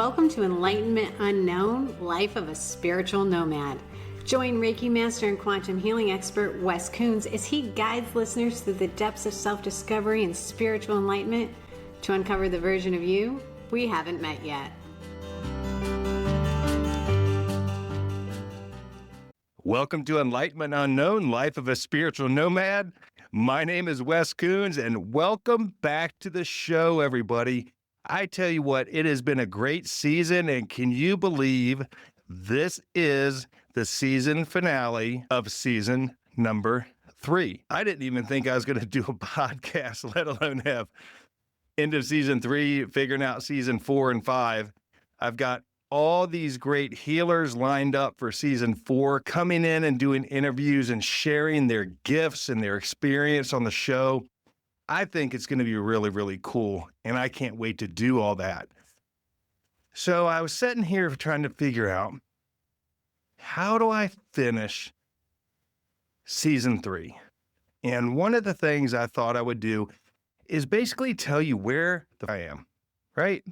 welcome to Enlightenment Unknown, Life of a Spiritual Nomad. Join Reiki Master and Quantum healing expert Wes Coons as he guides listeners through the depths of self-discovery and spiritual enlightenment to uncover the version of you we haven't met yet. Welcome to Enlightenment Unknown, Life of a Spiritual Nomad. My name is Wes Coons, and welcome back to the show, everybody. I tell you what, it has been a great season, and can you believe this is the season finale of season number 3? I didn't even think I was going to do a podcast, let alone have end of season 3, figuring out season 4 and 5. I've got all these great healers lined up for season 4, coming in and doing interviews and sharing their gifts and their experience on the show. I think it's going to be really, really cool, and I can't wait to do all that. So I was sitting here trying to figure out, how do I finish season 3? And one of the things I thought I would do is basically tell you where I am, right?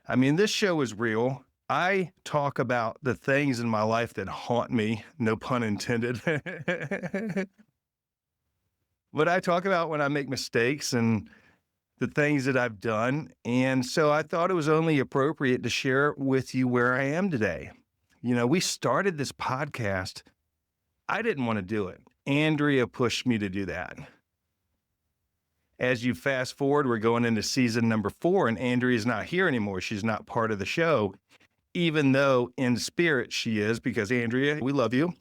I mean, this show is real. I talk about the things in my life that haunt me, no pun intended. But I talk about when I make mistakes and the things that I've done. And so I thought it was only appropriate to share with you where I am today. You know, we started this podcast. I didn't want to do it. Andrea pushed me to do that. As you fast forward, we're going into season number 4, and Andrea's not here anymore. She's not part of the show, even though in spirit she is, because Andrea, we love you.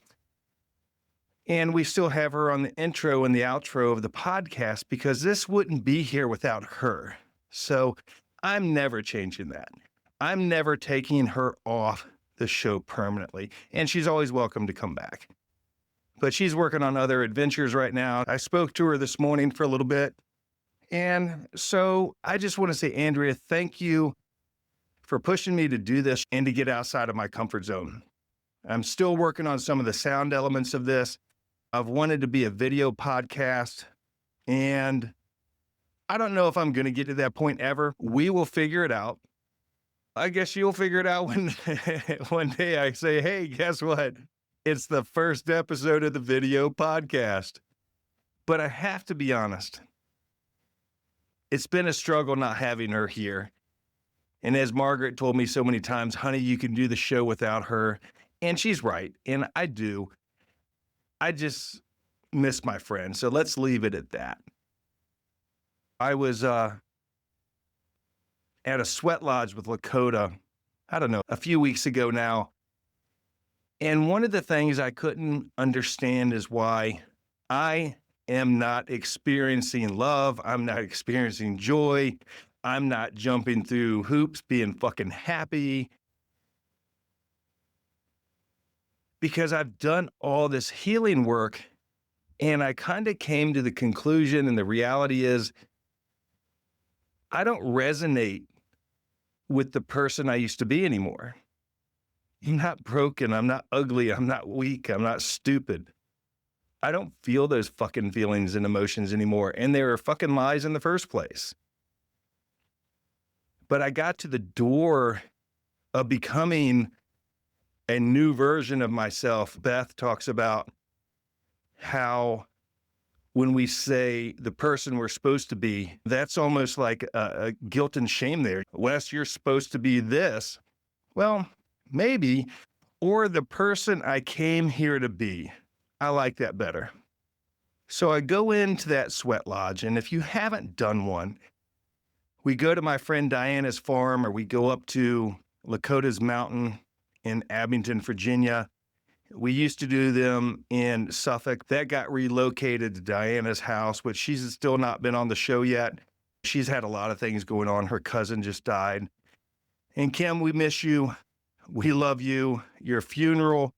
And we still have her on the intro and the outro of the podcast because this wouldn't be here without her. So I'm never changing that. I'm never taking her off the show permanently. And she's always welcome to come back. But she's working on other adventures right now. I spoke to her this morning for a little bit. And so I just want to say, Andrea, thank you for pushing me to do this and to get outside of my comfort zone. I'm still working on some of the sound elements of this. I've wanted to be a video podcast, and I don't know if I'm going to get to that point ever. We will figure it out. I guess you'll figure it out when one day I say, hey, guess what? It's the first episode of the video podcast. But I have to be honest. It's been a struggle not having her here. And as Margaret told me so many times, honey, you can do the show without her. And she's right. And I do. I just miss my friend. So let's leave it at that. I was at a sweat lodge with Lakota, I don't know, a few weeks ago now. And one of the things I couldn't understand is why I am not experiencing love. I'm not experiencing joy. I'm not jumping through hoops, being fucking happy. Because I've done all this healing work, and I kind of came to the conclusion, and the reality is, I don't resonate with the person I used to be anymore. I'm not broken. I'm not ugly. I'm not weak. I'm not stupid. I don't feel those fucking feelings and emotions anymore, and they were fucking lies in the first place. But I got to the door of becoming a new version of myself. Beth talks about how when we say the person we're supposed to be, that's almost like a guilt and shame there. Wes, you're supposed to be this. Well, maybe. Or the person I came here to be. I like that better. So I go into that sweat lodge, and if you haven't done one, we go to my friend Diana's farm, or we go up to Lakota's Mountain in Abington, Virginia. We used to do them in Suffolk. That got relocated to Diana's house, which she's still not been on the show yet. She's had a lot of things going on. Her cousin just died. And Kim, we miss you. We love you. Your funeral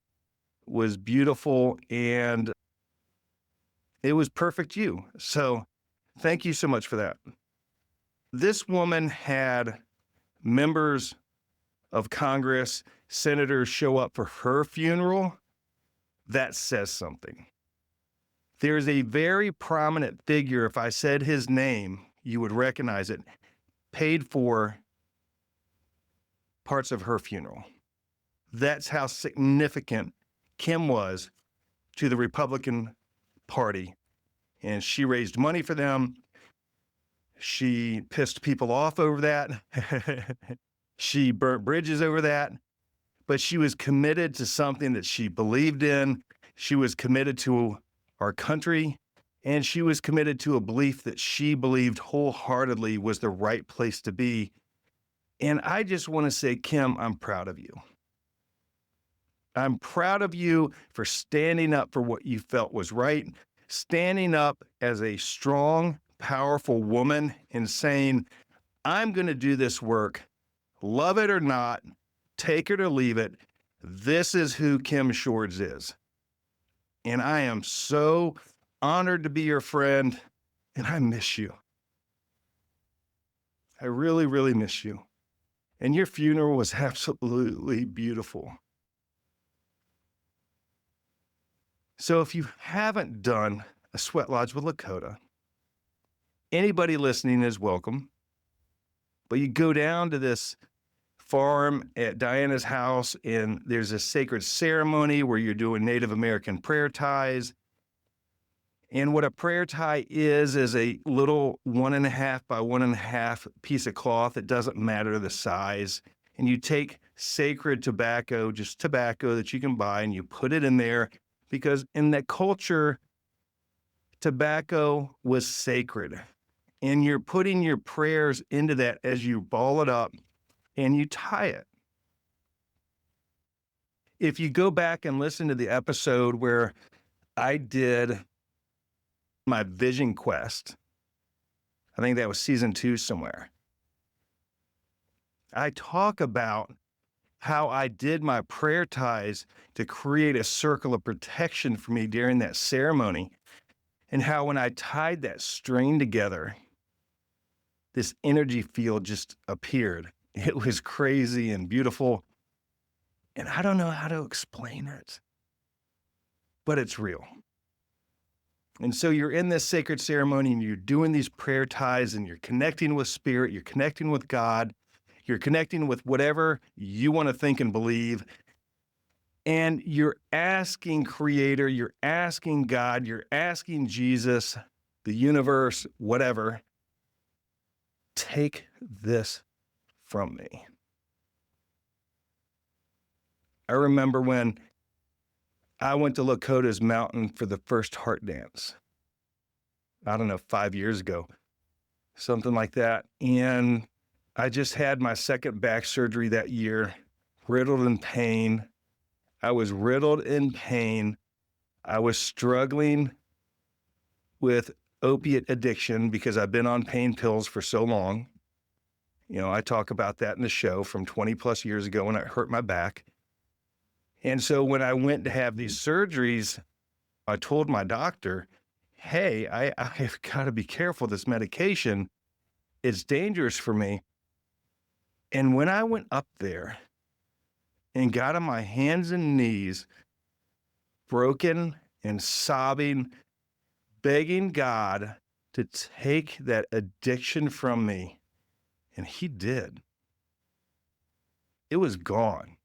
was beautiful, and it was perfect you. So thank you so much for that. This woman had members of Congress, senators show up for her funeral. That says something. There's a very prominent figure, if I said his name, you would recognize it, paid for parts of her funeral. That's how significant Kim was to the Republican Party. And she raised money for them. She pissed people off over that. She burnt bridges over that. But she was committed to something that she believed in. She was committed to our country. And she was committed to a belief that she believed wholeheartedly was the right place to be. And I just want to say, Kim, I'm proud of you. I'm proud of you for standing up for what you felt was right, standing up as a strong, powerful woman and saying, I'm going to do this work, love it or not, take it or leave it. This is who Kim Shorts is. And I am so honored to be your friend, and I miss you. I really, really miss you. And your funeral was absolutely beautiful. So if you haven't done a sweat lodge with Lakota, anybody listening is welcome. But you go down to this farm at Diana's house, and there's a sacred ceremony where you're doing Native American prayer ties. And what a prayer tie is a little 1.5 by 1.5 piece of cloth. It doesn't matter the size. And you take sacred tobacco, just tobacco that you can buy, and you put it in there because in that culture, tobacco was sacred. And you're putting your prayers into that as you ball it up and you tie it. If you go back and listen to the episode where I did my vision quest, I think that was season 2 somewhere, I talk about how I did my prayer ties to create a circle of protection for me during that ceremony, and how when I tied that string together, this energy field just appeared. It was crazy and beautiful, and I don't know how to explain it, but it's real. And so you're in this sacred ceremony and you're doing these prayer ties and you're connecting with spirit, you're connecting with God, you're connecting with whatever you want to think and believe. And you're asking Creator, you're asking God, you're asking Jesus, the universe, whatever, take this from me. I remember when I went to Lakota's Mountain for the first heart dance. I don't know, 5 years ago, something like that. And I just had my second back surgery that year, riddled in pain. I was riddled in pain. I was struggling with opiate addiction because I've been on pain pills for so long. You know, I talk about that in the show from 20 plus years ago when I hurt my back. And so when I went to have these surgeries, I told my doctor, hey, I've got to be careful. This medication is dangerous for me. And when I went up there and got on my hands and knees, broken and sobbing, begging God to take that addiction from me, and he did. It was gone.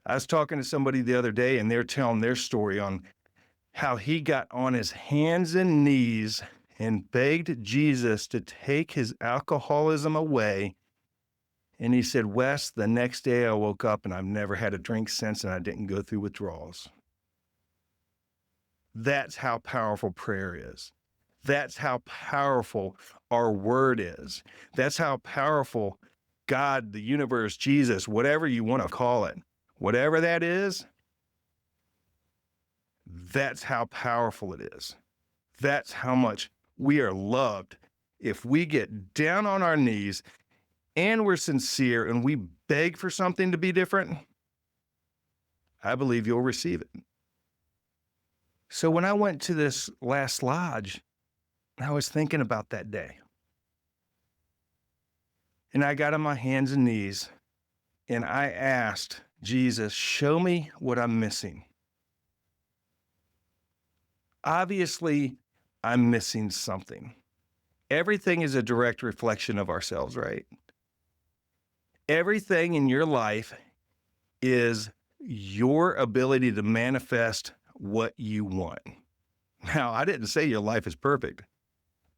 I was talking to somebody the other day, and they're telling their story on how he got on his hands and knees and begged Jesus to take his alcoholism away. And he said, Wes, the next day I woke up and I've never had a drink since, and I didn't go through withdrawals. That's how powerful prayer is. That's how powerful our word is. That's how powerful God, the universe, Jesus, whatever you want to call it, whatever that is, that's how powerful it is. That's how much we are loved. If we get down on our knees and we're sincere and we beg for something to be different, I believe you'll receive it. So when I went to this last lodge, I was thinking about that day. And I got on my hands and knees and I asked Jesus, show me what I'm missing. Obviously, I'm missing something. Everything is a direct reflection of ourselves, right? Everything in your life is your ability to manifest what you want. Now, I didn't say your life is perfect.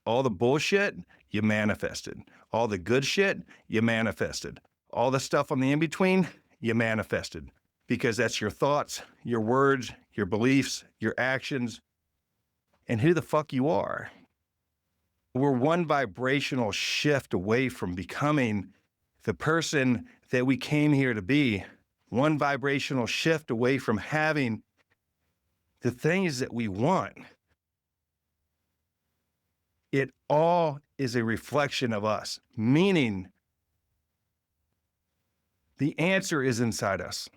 All the bullshit, you manifested. All the good shit, you manifested. All the stuff on the in-between, you manifested. Because that's your thoughts, your words, your beliefs, your actions, and who the fuck you are. We're one vibrational shift away from becoming the person that we came here to be. One vibrational shift away from having the things that we want. It all is a reflection of us, meaning the answer is inside us.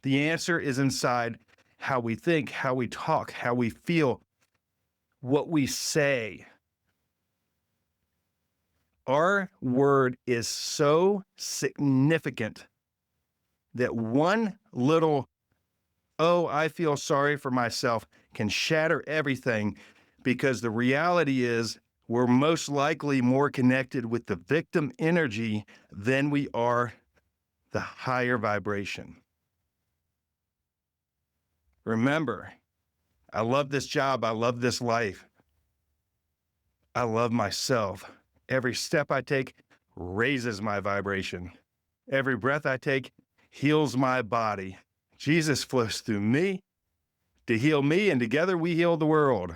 The answer is inside how we think, how we talk, how we feel, what we say. Our word is so significant that one little, oh, I feel sorry for myself, can shatter everything, because the reality is we're most likely more connected with the victim energy than we are the higher vibration. Remember, I love this job. I love this life. I love myself. Every step I take raises my vibration. Every breath I take heals my body. Jesus flows through me to heal me, and together we heal the world.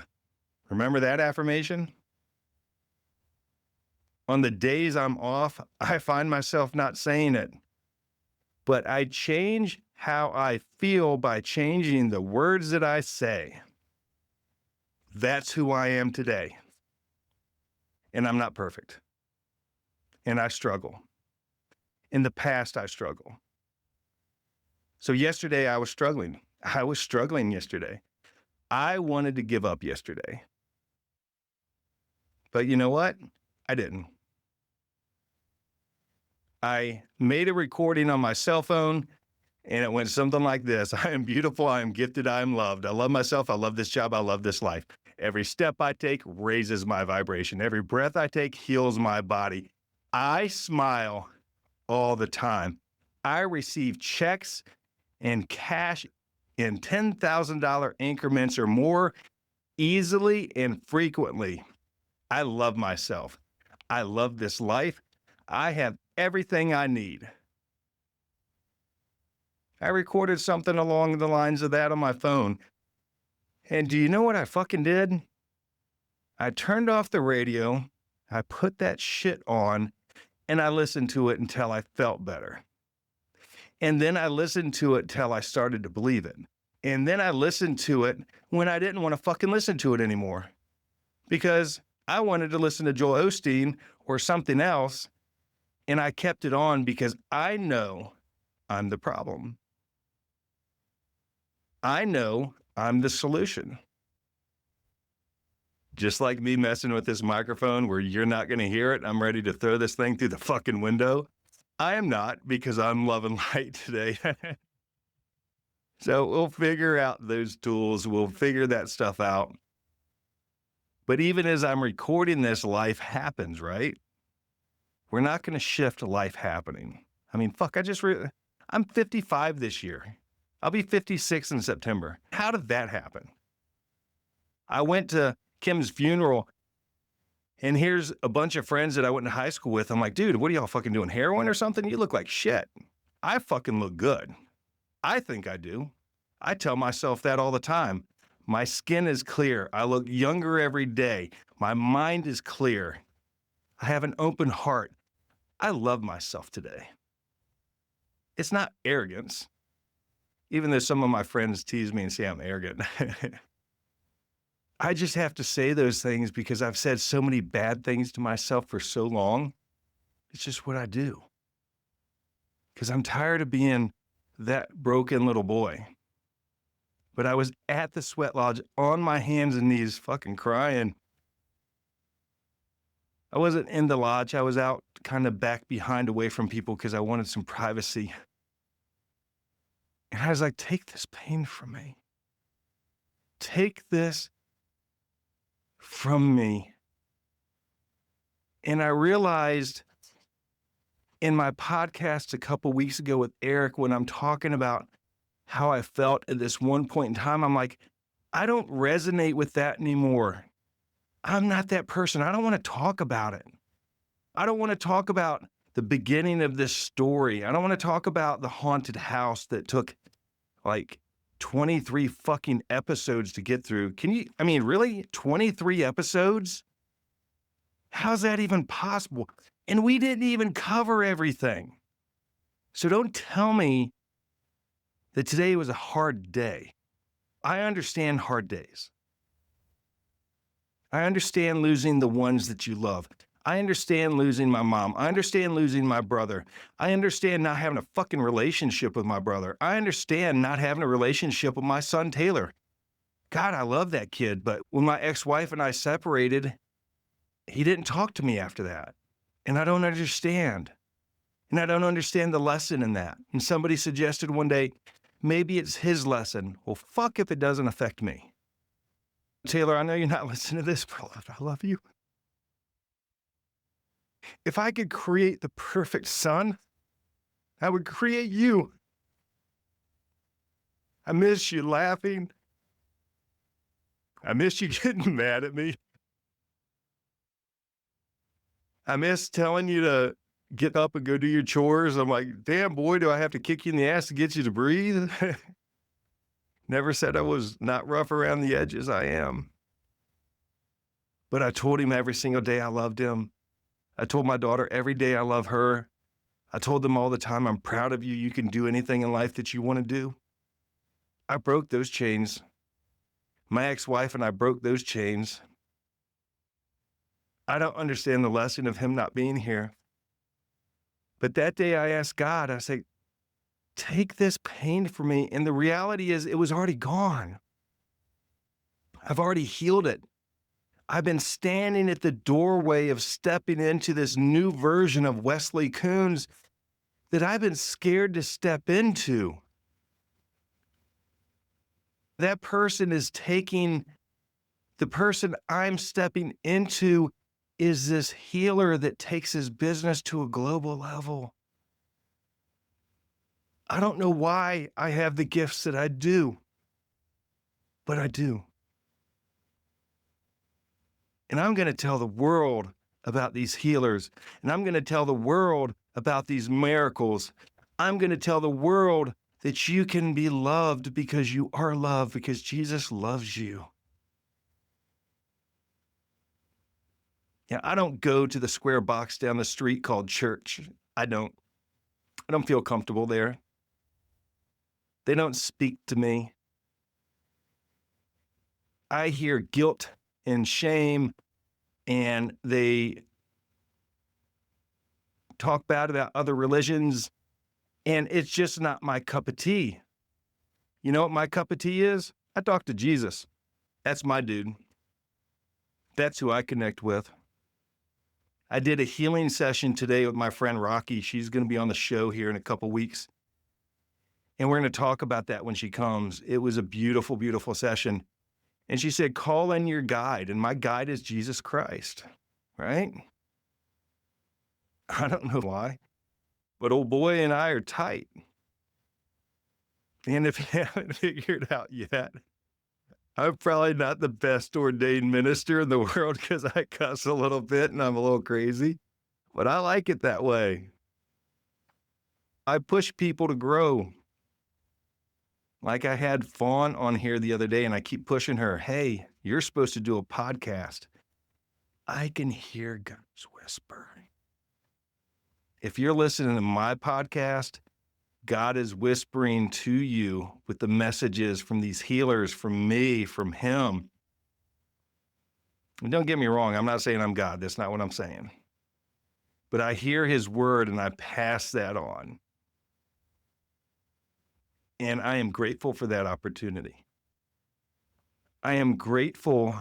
Remember that affirmation? On the days I'm off, I find myself not saying it, but I change how I feel by changing the words that I say. That's who I am today. And I'm not perfect. And I struggle. In the past, I struggle. So yesterday I was struggling. I was struggling yesterday. I wanted to give up yesterday. But you know what? I didn't. I made a recording on my cell phone, and it went something like this. I am beautiful. I am gifted. I am loved. I love myself. I love this job. I love this life. Every step I take raises my vibration. Every breath I take heals my body. I smile all the time. I receive checks and cash in $10,000 increments or more easily and frequently. I love myself. I love this life. I have everything I need. I recorded something along the lines of that on my phone. And do you know what I fucking did? I turned off the radio, I put that shit on, and I listened to it until I felt better. And then I listened to it till I started to believe it. And then I listened to it when I didn't want to fucking listen to it anymore. Because I wanted to listen to Joel Osteen or something else, and I kept it on because I know I'm the problem. I know I'm the solution. Just like me messing with this microphone where you're not going to hear it, I'm ready to throw this thing through the fucking window. I am not, because I'm love and light today. So we'll figure out those tools. We'll figure that stuff out. But even as I'm recording this, life happens, right? We're not going to shift life happening. I mean, fuck, I'm 55 this year. I'll be 56 in September. How did that happen? I went to Kim's funeral, and here's a bunch of friends that I went to high school with. I'm like, dude, what are y'all fucking doing, heroin or something? You look like shit. I fucking look good. I think I do. I tell myself that all the time. My skin is clear. I look younger every day. My mind is clear. I have an open heart. I love myself today. It's not arrogance, even though some of my friends tease me and say I'm arrogant. I just have to say those things because I've said so many bad things to myself for so long. It's just what I do. Because I'm tired of being that broken little boy. But I was at the sweat lodge on my hands and knees fucking crying. I wasn't in the lodge. I was out kind of back behind away from people because I wanted some privacy. And I was like, take this pain from me. Take this from me. And I realized in my podcast a couple weeks ago with Eric, when I'm talking about how I felt at this one point in time, I'm like, I don't resonate with that anymore. I'm not that person. I don't want to talk about it. I don't want to talk about the beginning of this story. I don't want to talk about the haunted house that took like 23 fucking episodes to get through. Really? 23 episodes? How's that even possible? And we didn't even cover everything. So don't tell me that today was a hard day. I understand hard days. I understand losing the ones that you love. I understand losing my mom. I understand losing my brother. I understand not having a fucking relationship with my brother. I understand not having a relationship with my son, Taylor. God, I love that kid. But when my ex-wife and I separated, he didn't talk to me after that. And I don't understand. And I don't understand the lesson in that. And somebody suggested one day, maybe it's his lesson. Well, fuck if it doesn't affect me. Taylor, I know you're not listening to this, but I love you. If I could create the perfect son, I would create you. I miss you laughing. I miss you getting mad at me. I miss telling you to get up and go do your chores. I'm like, damn, boy, do I have to kick you in the ass to get you to breathe? Never said I was not rough around the edges. I am. But I told him every single day I loved him. I told my daughter every day I love her. I told them all the time, I'm proud of you. You can do anything in life that you want to do. I broke those chains. My ex-wife and I broke those chains. I don't understand the lesson of him not being here. But that day I asked God, I said, take this pain from me. And the reality is it was already gone. I've already healed it. I've been standing at the doorway of stepping into this new version of Wesley Coons that I've been scared to step into. That person is taking, the person I'm stepping into is this healer that takes his business to a global level. I don't know why I have the gifts that I do, but I do. And I'm going to tell the world about these healers. And I'm going to tell the world about these miracles. I'm going to tell the world that you can be loved because you are loved, because Jesus loves you. Yeah, I don't go to the square box down the street called church. I don't feel comfortable there. They don't speak to me. I hear guilt and shame, and they talk bad about other religions, and it's just not my cup of tea. You know what my cup of tea is? I talk to Jesus. That's my dude. That's who I connect with. I did a healing session today with my friend Rocky. She's going to be on the show here in a couple weeks. And we're going to talk about that when she comes. It was a beautiful, beautiful session. And she said, call in your guide. And my guide is Jesus Christ, right? I don't know why, but old boy and I are tight. And if you haven't figured out yet, I'm probably not the best ordained minister in the world because I cuss a little bit and I'm a little crazy, but I like it that way. I push people to grow. Like I had Fawn on here the other day and I keep pushing her. Hey, you're supposed to do a podcast. I can hear God's whisper. If you're listening to my podcast, God is whispering to you with the messages from these healers, from me, from him. And don't get me wrong, I'm not saying I'm God. That's not what I'm saying. But I hear his word and I pass that on. And I am grateful for that opportunity. I am grateful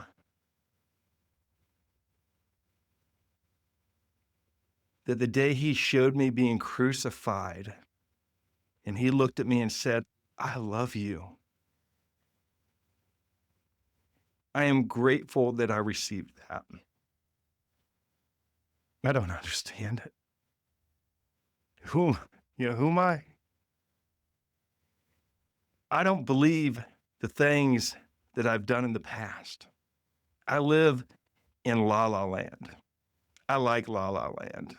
that the day he showed me being crucified and he looked at me and said, I love you. I am grateful that I received that. I don't understand it. Who, who am I? I don't believe the things that I've done in the past. I live in La La Land. I like La La Land.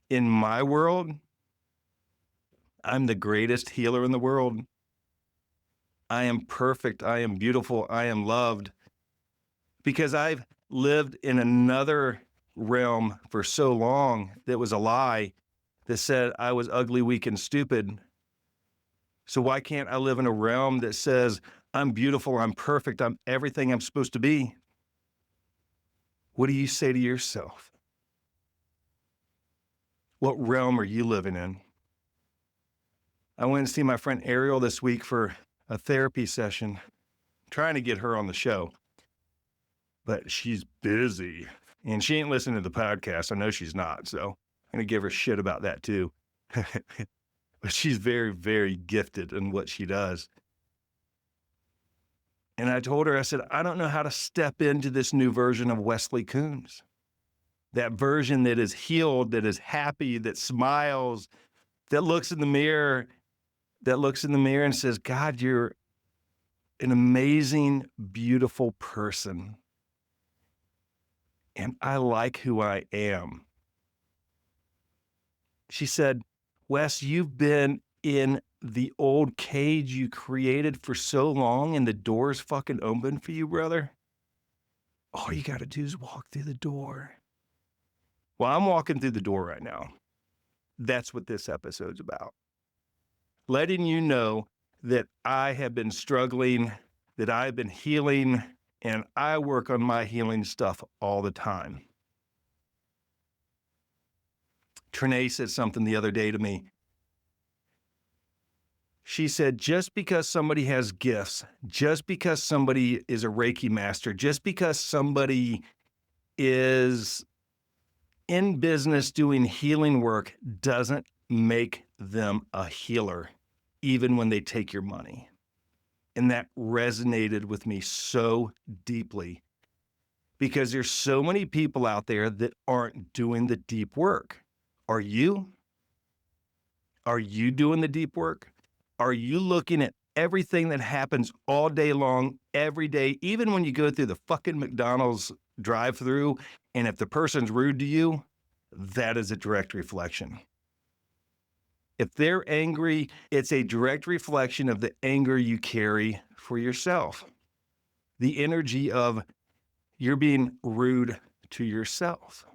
In my world, I'm the greatest healer in the world. I am perfect. I am beautiful. I am loved because I've lived in another realm for so long that was a lie that said I was ugly, weak, and stupid. So why can't I live in a realm that says I'm beautiful, I'm perfect, I'm everything I'm supposed to be? What do you say to yourself? What realm are you living in? I went and see my friend Ariel this week for a therapy session, trying to get her on the show, but she's busy and she ain't listening to the podcast. I know she's not, so I'm going to give her shit about that too. But she's very, very gifted in what she does. And I told her, I said, I don't know how to step into this new version of Wesley Coons. That version that is healed, that is happy, that smiles, that looks in the mirror and says, God, you're an amazing, beautiful person. And I like who I am. She said, Wes, you've been in the old cage you created for so long and the door's fucking open for you, brother. All you got to do is walk through the door. Well, I'm walking through the door right now. That's what this episode's about. Letting you know that I have been struggling, that I've been healing, and I work on my healing stuff all the time. Trinae said something the other day to me. She said, just because somebody has gifts, just because somebody is a Reiki master, just because somebody is in business doing healing work doesn't make them a healer, even when they take your money. And that resonated with me so deeply because there's so many people out there that aren't doing the deep work. Are you? Are you doing the deep work? Are you looking at everything that happens all day long, every day, even when you go through the fucking McDonald's drive-through, and if the person's rude to you, that is a direct reflection. If they're angry, it's a direct reflection of the anger you carry for yourself. The energy of you're being rude to yourself.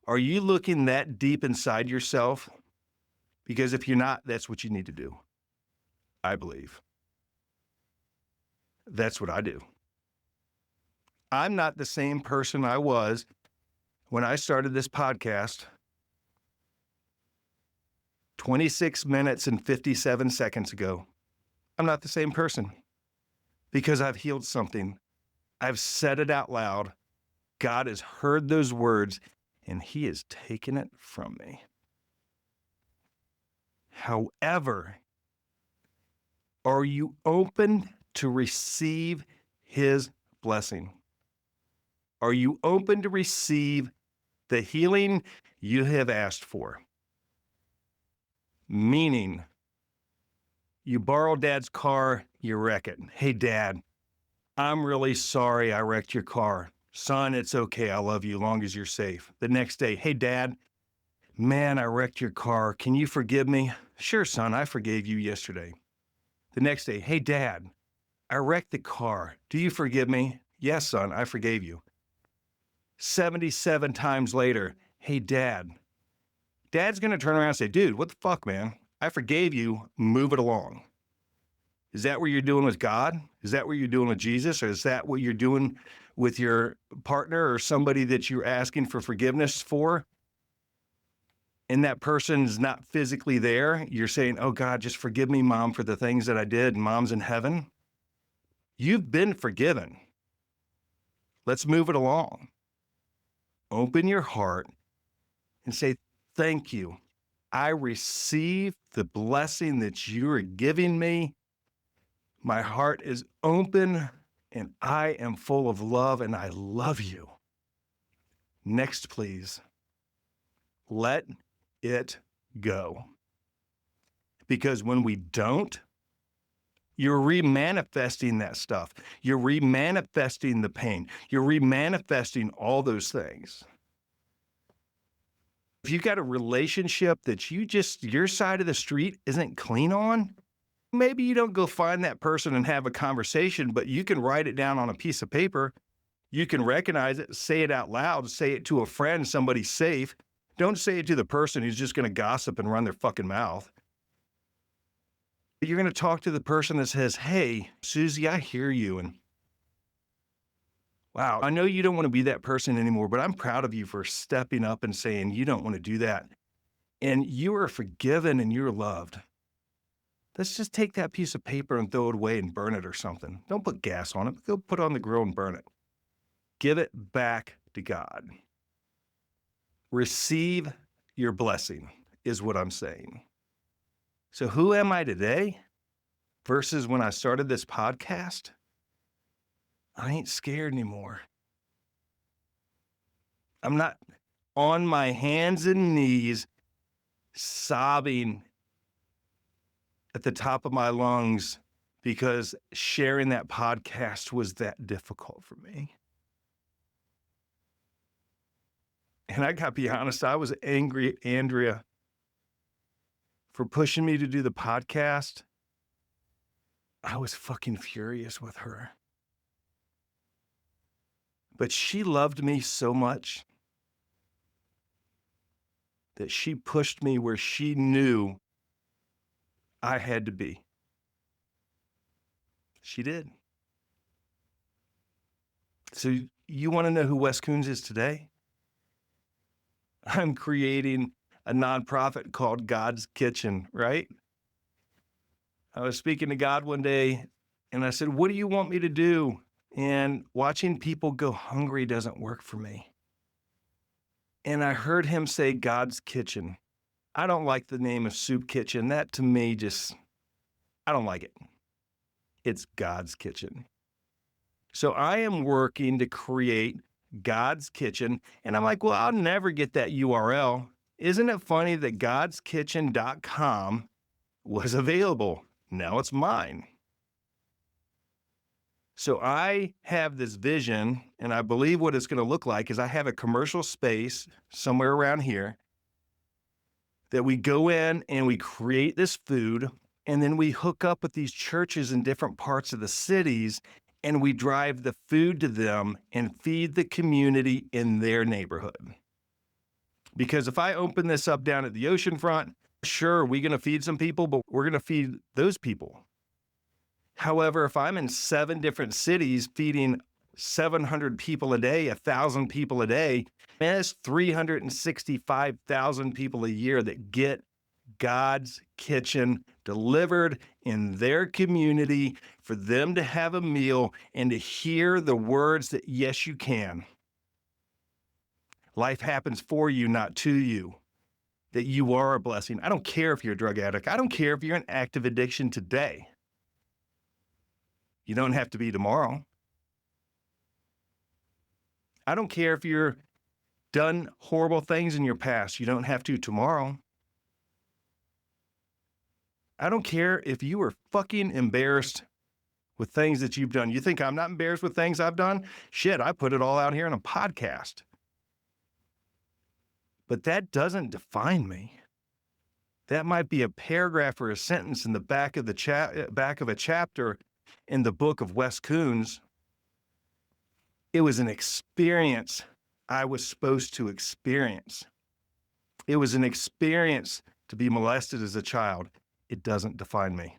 Are you looking that deep inside yourself? Because if you're not, that's what you need to do. I believe. That's what I do. I'm not the same person I was when I started this podcast 26 minutes and 57 seconds ago. I'm not the same person because I've healed something. I've said it out loud. God has heard those words and he has taken it from me. However, are you open to receive his blessing? Are you open to receive the healing you have asked for? Meaning, you borrow dad's car, you wreck it. Hey, dad, I'm really sorry I wrecked your car. Son, it's okay. I love you as long as you're safe. The next day, hey, dad, man, I wrecked your car. Can you forgive me? Sure, son, I forgave you yesterday. The next day, hey, dad, I wrecked the car. Do you forgive me? Yes, son, I forgave you. 77 times later, hey, dad. Dad's going to turn around and say, dude, what the fuck, man? I forgave you. Move it along. Is that what you're doing with God? Is that what you're doing with Jesus? Or is that what you're doing with your partner or somebody that you're asking for forgiveness for? And that person's not physically there. You're saying, oh God, just forgive me, Mom, for the things that I did. And Mom's in heaven. You've been forgiven. Let's move it along. Open your heart and say, thank you. I receive the blessing that you are giving me. My heart is open and I am full of love and I love you. Next, please. let it go. Because when we don't, you're remanifesting that stuff. You're remanifesting the pain. You're remanifesting all those things. If you got a relationship that your side of the street isn't clean on, maybe you don't go find that person and have a conversation, but you can write it down on a piece of paper. You can recognize it, say it out loud, say it to a friend, somebody safe. Don't say it to the person who's just going to gossip and run their fucking mouth. You're going to talk to the person that says, hey, Susie, I hear you. And wow, I know you don't want to be that person anymore, but I'm proud of you for stepping up and saying you don't want to do that. And you are forgiven and you're loved. Let's just take that piece of paper and throw it away and burn it or something. Don't put gas on it. Go put it on the grill and burn it. Give it back to God. Receive your blessing is what I'm saying. So who am I today versus when I started this podcast? I ain't scared anymore. I'm not on my hands and knees sobbing at the top of my lungs because sharing that podcast was that difficult for me. And I got to be honest, I was angry at Andrea for pushing me to do the podcast. I was fucking furious with her. But she loved me so much that she pushed me where she knew I had to be. She did. So you want to know who Wes Coons is today? I'm creating a nonprofit called God's Kitchen, right? I was speaking to God one day and I said, what do you want me to do? And watching people go hungry doesn't work for me. And I heard him say God's Kitchen. I don't like the name of Soup Kitchen. That to me I don't like it. It's God's Kitchen. So I am working to create God's Kitchen. And I'm like, well, I'll never get that URL. Isn't it funny that godskitchen.com was available? Now it's mine. So I have this vision, and I believe what it's going to look like is I have a commercial space somewhere around here that we go in and we create this food, and then we hook up with these churches in different parts of the cities, and we drive the food to them and feed the community in their neighborhood. Because if I open this up down at the oceanfront, sure, we're going to feed some people, but we're going to feed those people. However, if I'm in 7 different cities feeding 700 people a day, 1,000 people a day, that's 365,000 people a year that get God's Kitchen delivered in their community for them to have a meal and to hear the words that, yes, you can. Life happens for you, not to you. That you are a blessing. I don't care if you're a drug addict. I don't care if you're in active addiction today. You don't have to be tomorrow. I don't care if you're done horrible things in your past. You don't have to tomorrow. I don't care if you are fucking embarrassed with things that you've done. You think I'm not embarrassed with things I've done? Shit, I put it all out here in a podcast. But that doesn't define me. That might be a paragraph or a sentence in the back of a chapter in the book of Wes Coons. It was an experience I was supposed to experience. It was an experience to be molested as a child. It doesn't define me.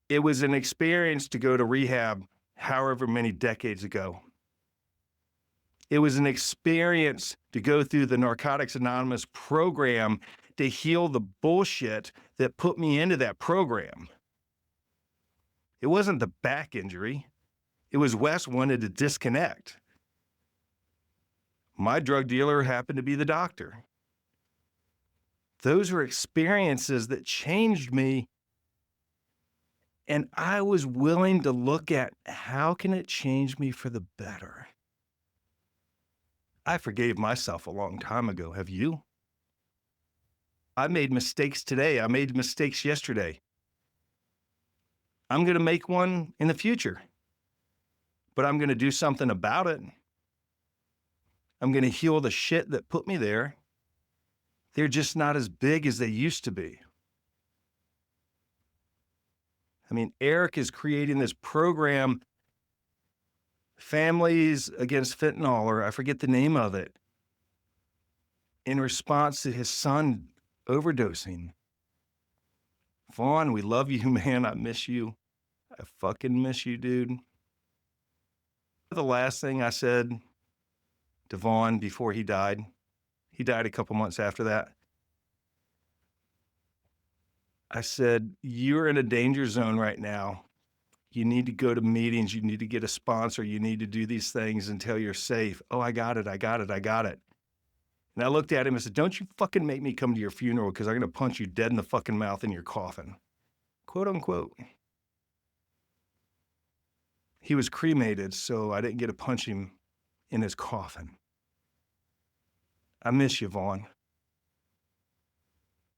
It was an experience to go to rehab however many decades ago. It was an experience to go through the Narcotics Anonymous program to heal the bullshit that put me into that program. It wasn't the back injury. It was Wes wanted to disconnect. My drug dealer happened to be the doctor. Those were experiences that changed me. And I was willing to look at how can it change me for the better? I forgave myself a long time ago. Have you? I made mistakes today. I made mistakes yesterday. I'm going to make one in the future, but I'm going to do something about it. I'm going to heal the shit that put me there. They're just not as big as they used to be. I mean, Eric is creating this program, Families Against Fentanyl, or I forget the name of it, in response to his son overdosing. Vaughn, we love you, man. I miss you. I fucking miss you, dude. The last thing I said to Vaughn before he died a couple months after that. I said, you're in a danger zone right now. You need to go to meetings. You need to get a sponsor. You need to do these things until you're safe. Oh, I got it. And I looked at him and said, don't you fucking make me come to your funeral because I'm going to punch you dead in the fucking mouth in your coffin. Quote unquote. He was cremated, so I didn't get to punch him in his coffin. I miss you, Vaughn.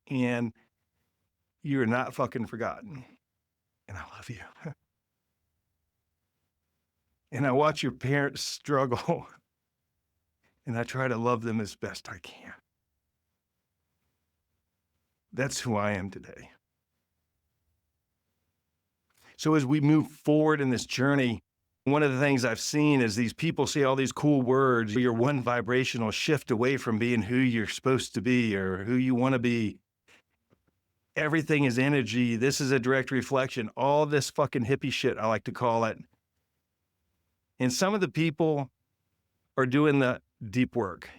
And you're not fucking forgotten. And I love you. And I watch your parents struggle. And I try to love them as best I can. That's who I am today. So as we move forward in this journey, one of the things I've seen is these people say all these cool words. You're one vibrational shift away from being who you're supposed to be or who you want to be. Everything is energy. This is a direct reflection. All this fucking hippie shit, I like to call it. And some of the people are doing the deep work.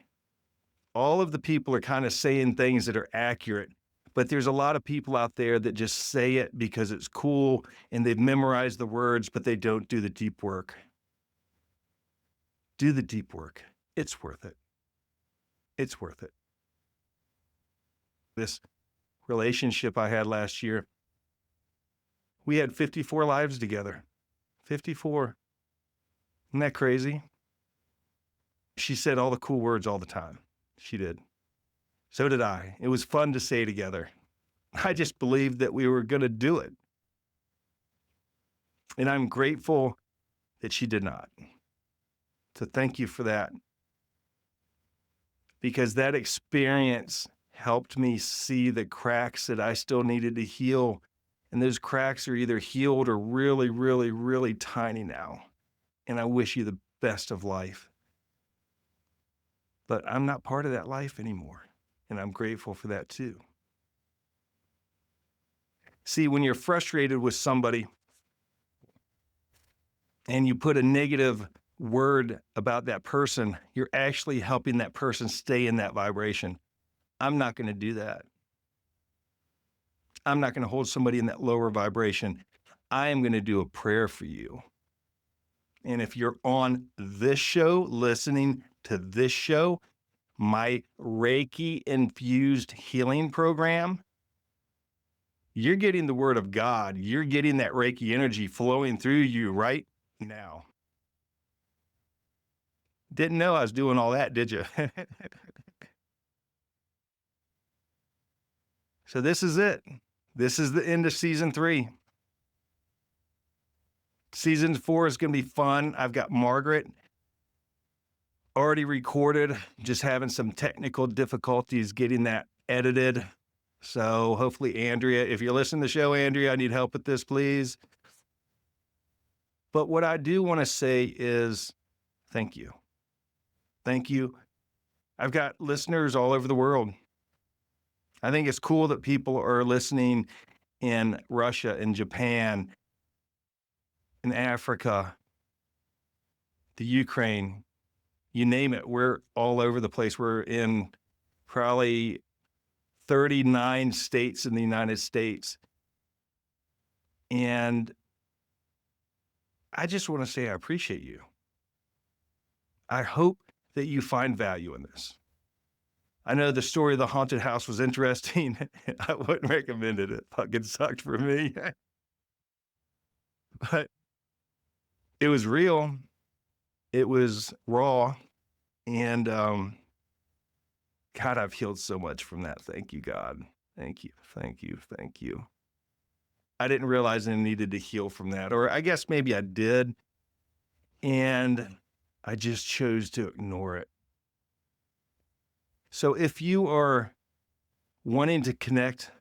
All of the people are kind of saying things that are accurate, but there's a lot of people out there that just say it because it's cool and they've memorized the words, but they don't do the deep work. Do the deep work. It's worth it. It's worth it. This relationship I had last year, we had 54 lives together. 54. Isn't that crazy? She said all the cool words all the time. She did. So did I. It was fun to say together. I just believed that we were going to do it. And I'm grateful that she did not. So thank you for that. Because that experience helped me see the cracks that I still needed to heal. And those cracks are either healed or really, really, really tiny now. And I wish you the best of life. But I'm not part of that life anymore. And I'm grateful for that too. See, when you're frustrated with somebody and you put a negative word about that person, you're actually helping that person stay in that vibration. I'm not going to do that. I'm not going to hold somebody in that lower vibration. I am going to do a prayer for you. And if you're on this show, listening to this show, my Reiki infused healing program, you're getting the word of God. You're getting that Reiki energy flowing through you right now. Didn't know I was doing all that, did you? So this is it. This is the end of season 3. Season 4 is going to be fun. I've got Margaret already recorded, just having some technical difficulties getting that edited. So hopefully Andrea, if you're listening to the show, Andrea, I need help with this, please. But what I do want to say is thank you. Thank you. I've got listeners all over the world. I think it's cool that people are listening in Russia, in Japan, in Africa, the Ukraine, you name it. We're all over the place. We're in probably 39 states in the United States. And I just want to say I appreciate you. I hope that you find value in this. I know the story of the haunted house was interesting. I wouldn't recommend it. It fucking sucked for me. But it was real. It was raw. And God, I've healed so much from that. Thank you, God. Thank you. Thank you. Thank you. I didn't realize I needed to heal from that. Or I guess maybe I did. And I just chose to ignore it. So if you are wanting to connect,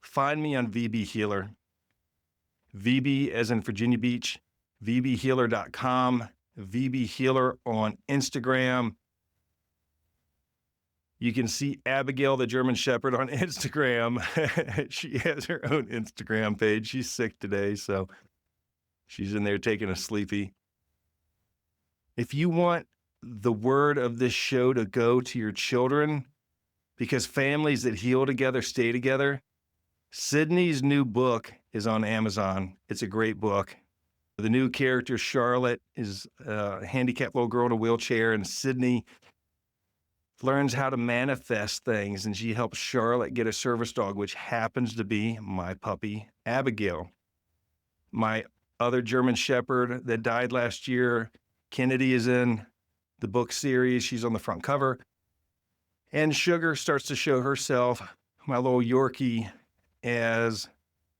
find me on VB Healer. VB as in Virginia Beach, vbhealer.com, VB Healer on Instagram. You can see Abigail, the German Shepherd, on Instagram. She has her own Instagram page. She's sick today, so she's in there taking a sleepy. If you want the word of this show to go to your children, because families that heal together stay together, Sydney's new book is on Amazon. It's a great book. The new character, Charlotte, is a handicapped little girl in a wheelchair, and Sydney learns how to manifest things, and she helps Charlotte get a service dog, which happens to be my puppy, Abigail. My other German Shepherd that died last year, Kennedy, is in the book series. She's on the front cover. And Sugar starts to show herself, my little Yorkie, as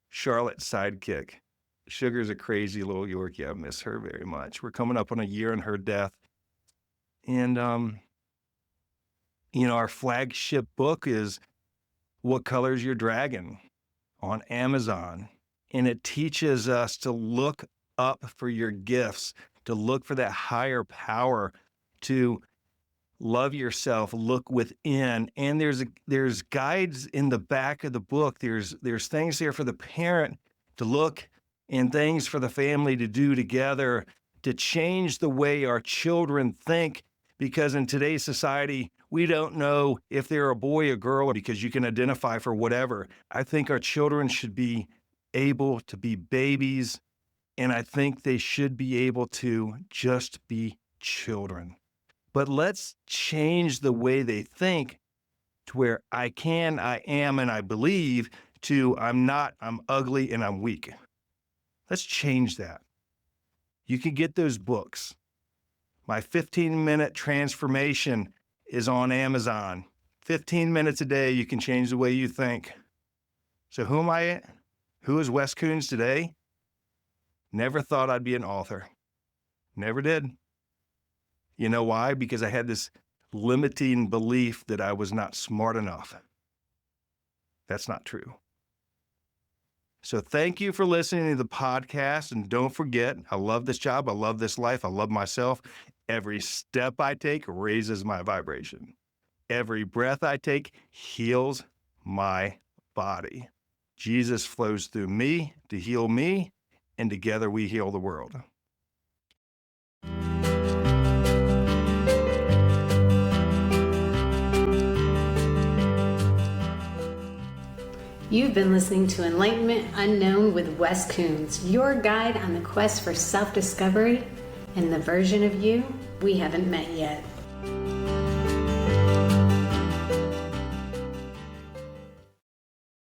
Charlotte's sidekick. Sugar's a crazy little Yorkie. I miss her very much. We're coming up on a year in her death. And, our flagship book is What Color's Your Dragon on Amazon. And it teaches us to look up for your gifts, to look for that higher power, to love yourself, look within. And there's guides in the back of the book. There's things there for the parent to look and things for the family to do together to change the way our children think. Because in today's society, we don't know if they're a boy or girl because you can identify for whatever. I think our children should be able to be babies, and I think they should be able to just be children. But let's change the way they think to where I can, I am, and I believe, to I'm not, I'm ugly, and I'm weak. Let's change that. You can get those books. My 15-minute transformation is on Amazon. 15 minutes a day, you can change the way you think. So who am I? Who is Wes Coons today? Never thought I'd be an author. Never did. You know why? Because I had this limiting belief that I was not smart enough. That's not true. So thank you for listening to the podcast. And don't forget, I love this job. I love this life. I love myself. Every step I take raises my vibration. Every breath I take heals my body. Jesus flows through me to heal me, and together we heal the world. You've been listening to Enlightenment Unknown with Wes Coons, your guide on the quest for self-discovery and the version of you we haven't met yet.